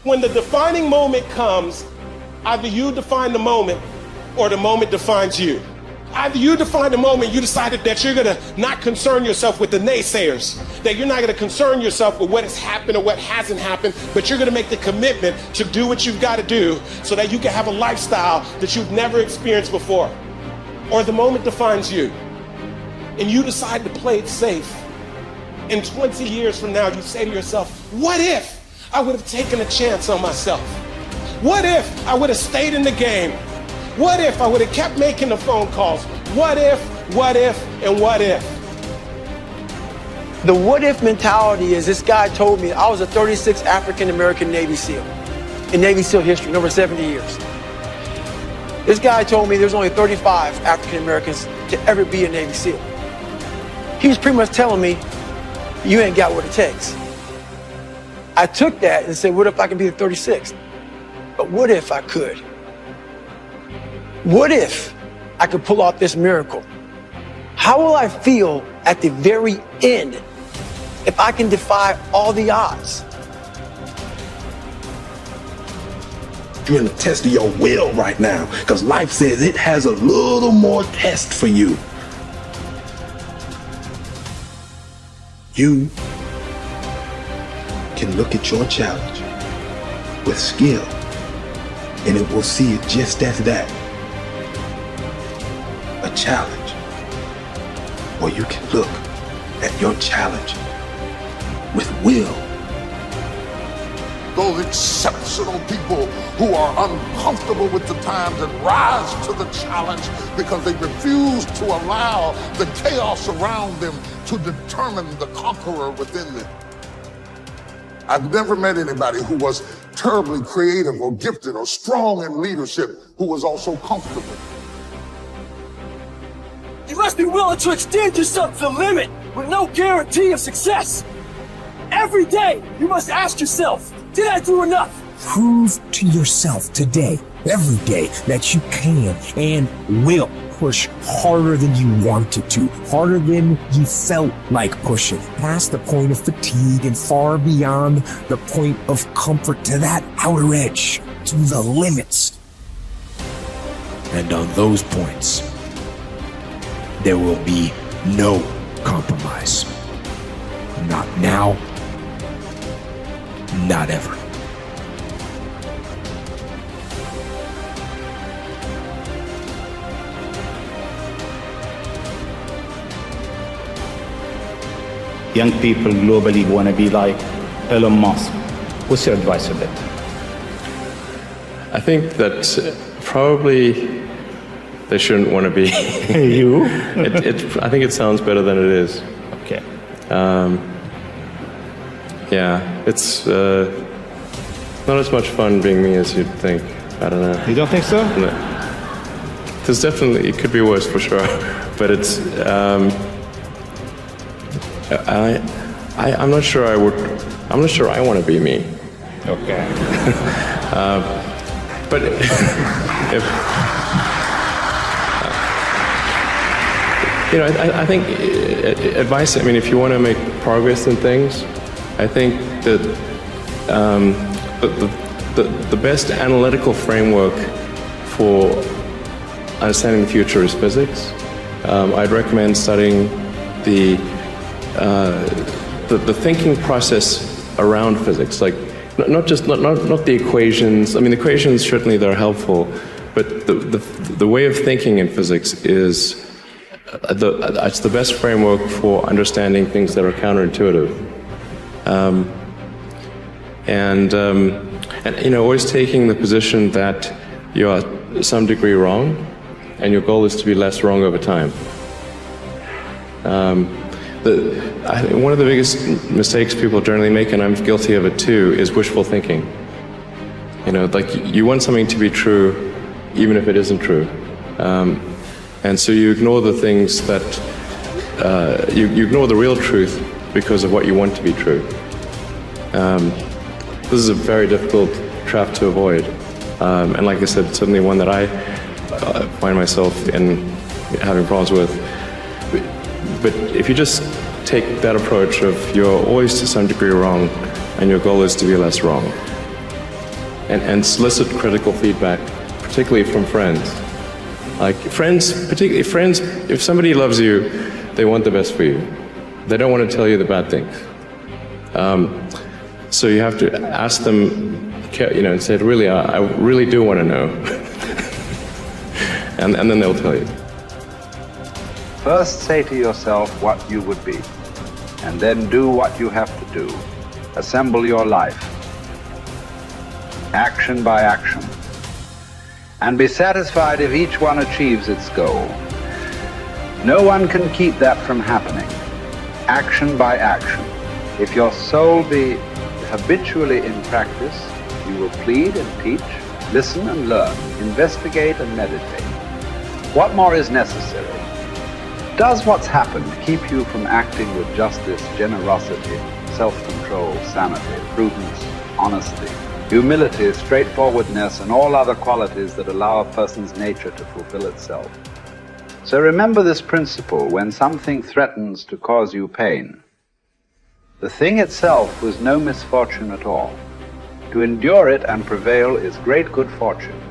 When the defining moment comes, either you define the moment or the moment defines you. Either you define the moment, you decided that you're gonna not concern yourself with the naysayers, that you're not gonna concern yourself with what has happened or what hasn't happened, but you're gonna make the commitment to do what you've gotta do so that you can have a lifestyle that you've never experienced before. Or the moment defines you, and you decide to play it safe. And 20 years from now, you say to yourself, what if I would have taken a chance on myself? What if I would have stayed in the game? What if I would have kept making the phone calls? What if, and what if? The what if mentality is, this guy told me I was a 36th African-American Navy SEAL in Navy SEAL history, over 70 years. This guy told me there's only 35 African-Americans to ever be a Navy SEAL. He was pretty much telling me, you ain't got what it takes. I took that and said, what if I can be the 36th? But what if I could? What if I could pull off this miracle? How will I feel at the very end if I can defy all the odds? You're in a test of your will right now, because life says it has a little more test for you. You can look at your challenge with skill, and it will see it just as that, a challenge. Or you can look at your challenge with will. Those exceptional people who are uncomfortable with the times and rise to the challenge because they refuse to allow the chaos around them to determine the conqueror within them. I've never met anybody who was terribly creative or gifted or strong in leadership who was also comfortable. You must be willing to extend yourself to the limit with no guarantee of success. Every day, you must ask yourself, did I do enough? Prove to yourself today, every day, that you can and will push harder than you wanted to, harder than you felt like pushing, past the point of fatigue and far beyond the point of comfort, to that outer edge, to the limits. And on those points, there will be no compromise. Not now, not ever. Young people globally want to be like Elon Musk. What's your advice on that? I think that probably they shouldn't want to be. You? I think it sounds better than it is. Okay. Yeah, it's not as much fun being me as you'd think. I don't know. You don't think so? No. There's definitely, it could be worse for sure, but it's, I'm not sure I'm not sure I want to be me. Okay. But if, you know, I think advice, I mean, if you want to make progress in things, I think that the best analytical framework for understanding the future is physics. I'd recommend studying the thinking process around physics, like not the equations. I mean, the equations certainly they're helpful, but the way of thinking in physics is it's the best framework for understanding things that are counterintuitive. And you know, always taking the position that you are to some degree wrong, and your goal is to be less wrong over time. I think one of the biggest mistakes people generally make, and I'm guilty of it too, is wishful thinking. You know, like you want something to be true, even if it isn't true. And so you ignore the things that, you ignore the real truth because of what you want to be true. This is a very difficult trap to avoid. And like I said, certainly one that I find myself in having problems with. But if you just take that approach of you're always to some degree wrong and your goal is to be less wrong, and solicit critical feedback, particularly from friends. Like friends, particularly friends, if somebody loves you, they want the best for you. They don't want to tell you the bad things. So you have to ask them, and say, really, I really do want to know. and then they'll tell you. First say to yourself what you would be, and then do what you have to do. Assemble your life, action by action, and be satisfied if each one achieves its goal. No one can keep that from happening. Action by action. If your soul be habitually in practice, you will plead and teach, listen and learn, investigate and meditate. What more is necessary? Does what's happened keep you from acting with justice, generosity, self-control, sanity, prudence, honesty, humility, straightforwardness, and all other qualities that allow a person's nature to fulfill itself? So remember this principle when something threatens to cause you pain. The thing itself was no misfortune at all. To endure it and prevail is great good fortune.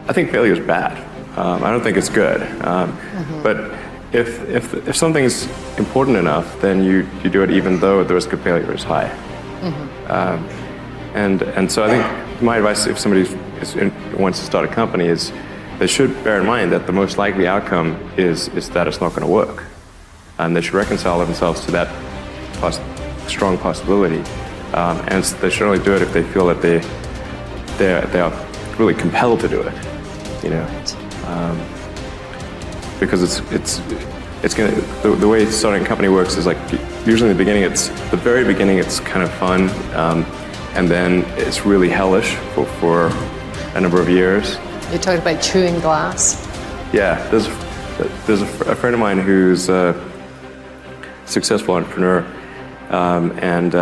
I think failure is bad. I don't think it's good. But if something is important enough, then you do it even though the risk of failure is high. And so I think my advice if somebody wants to start a company is they should bear in mind that the most likely outcome is that it's not going to work. And they should reconcile themselves to that strong possibility. And they should only do it if they feel that they are really compelled to do it. Because it's going to, the way starting a company works is like usually in the very beginning it's kind of fun, and then it's really hellish for a number of years. You talked about chewing glass. Yeah, there's a friend of mine who's a successful entrepreneur, and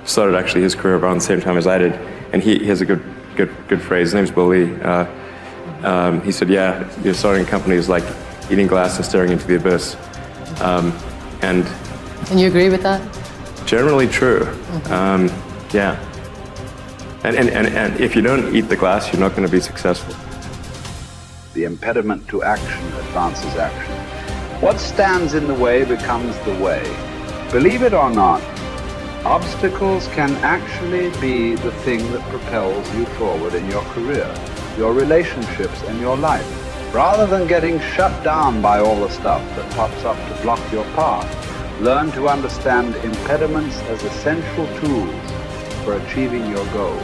started actually his career around the same time as I did, and he has a good phrase. His name's Will Lee. He said, "Yeah, you're starting a company is like eating glass and staring into the abyss," and you agree with that? Generally true. Yeah. And if you don't eat the glass, you're not going to be successful. The impediment to action advances action. What stands in the way becomes the way. Believe it or not, obstacles can actually be the thing that propels you forward in your career, your relationships, and your life. Rather than getting shut down by all the stuff that pops up to block your path, learn to understand impediments as essential tools for achieving your goals.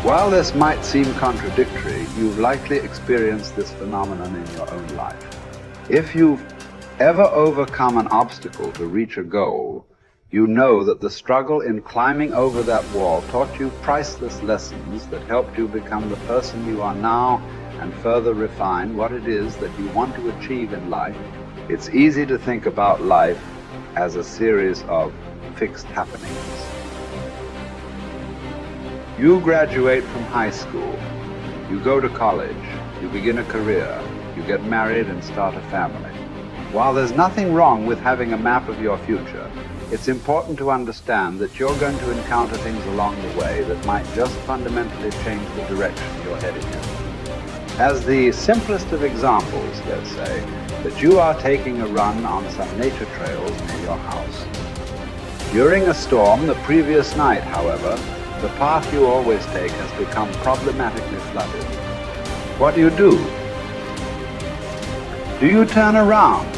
While this might seem contradictory, you've likely experienced this phenomenon in your own life. If you've ever overcome an obstacle to reach a goal, you know that the struggle in climbing over that wall taught you priceless lessons that helped you become the person you are now and further refine what it is that you want to achieve in life. It's easy to think about life as a series of fixed happenings. You graduate from high school, you go to college, you begin a career, you get married and start a family. While there's nothing wrong with having a map of your future, it's important to understand that you're going to encounter things along the way that might just fundamentally change the direction you're heading in. As the simplest of examples, let's say, that you are taking a run on some nature trails near your house. During a storm the previous night, however, the path you always take has become problematically flooded. What do? Do you turn around?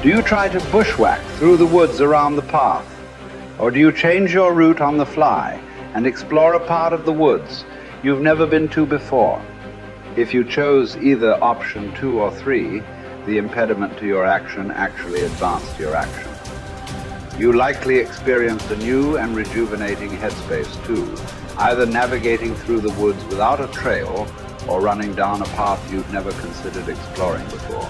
Do you try to bushwhack through the woods around the path? Or do you change your route on the fly and explore a part of the woods you've never been to before? If you chose either option 2 or 3, the impediment to your action actually advanced your action. You likely experienced a new and rejuvenating headspace too, either navigating through the woods without a trail or running down a path you've never considered exploring before.